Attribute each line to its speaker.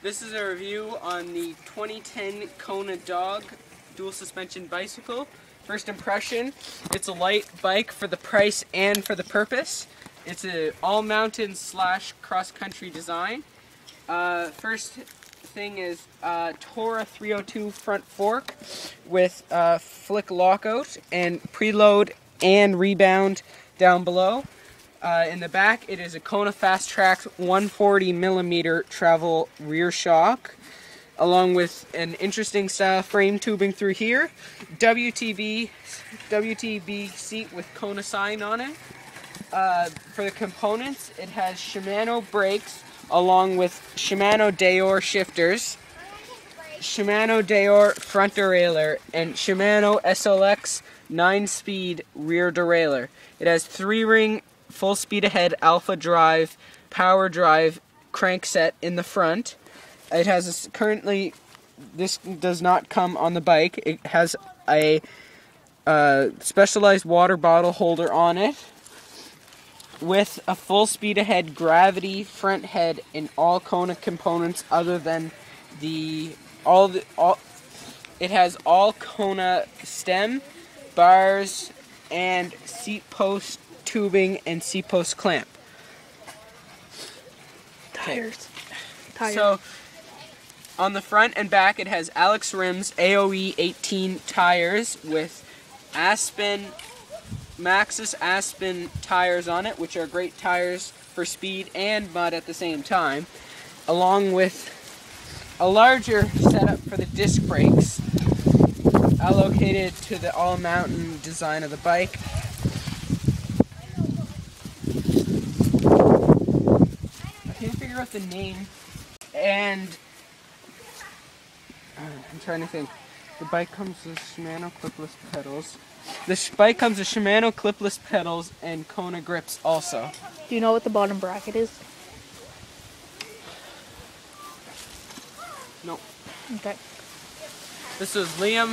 Speaker 1: This is a review on the 2010 Kona Dog dual suspension bicycle. First impression, it's a light bike for the price and for the purpose. It's an all-mountain / cross-country design. First thing is Tora 302 front fork with flick lockout and preload and rebound down below. In the back, it is a Kona Fast Track 140mm travel rear shock, along with an interesting style frame tubing through here. WTB seat with Kona sign on it. For the components, it has Shimano brakes along with Shimano Deore shifters, Shimano Deore front derailleur, and Shimano SLX 9-speed rear derailleur. It has 3-ring full speed ahead alpha drive, power drive crankset in the front. It has currently, this does not come on the bike. It has a specialized water bottle holder on it with a full speed ahead gravity front head in all Kona components other than it has all Kona stem, bars, and seat post tubing and seat post clamp.
Speaker 2: Tires.
Speaker 1: So on the front and back, it has Alex Rims AOE 18 tires with Maxxis Aspen tires on it, which are great tires for speed and mud at the same time, along with a larger setup for the disc brakes allocated to the all-mountain design of the bike. I can't figure out the name, and I'm trying to think. The bike comes with Shimano clipless pedals. The bike comes with Shimano clipless pedals and Kona grips also.
Speaker 2: Do you know what the bottom bracket is?
Speaker 1: Nope.
Speaker 2: Okay.
Speaker 1: This was Liam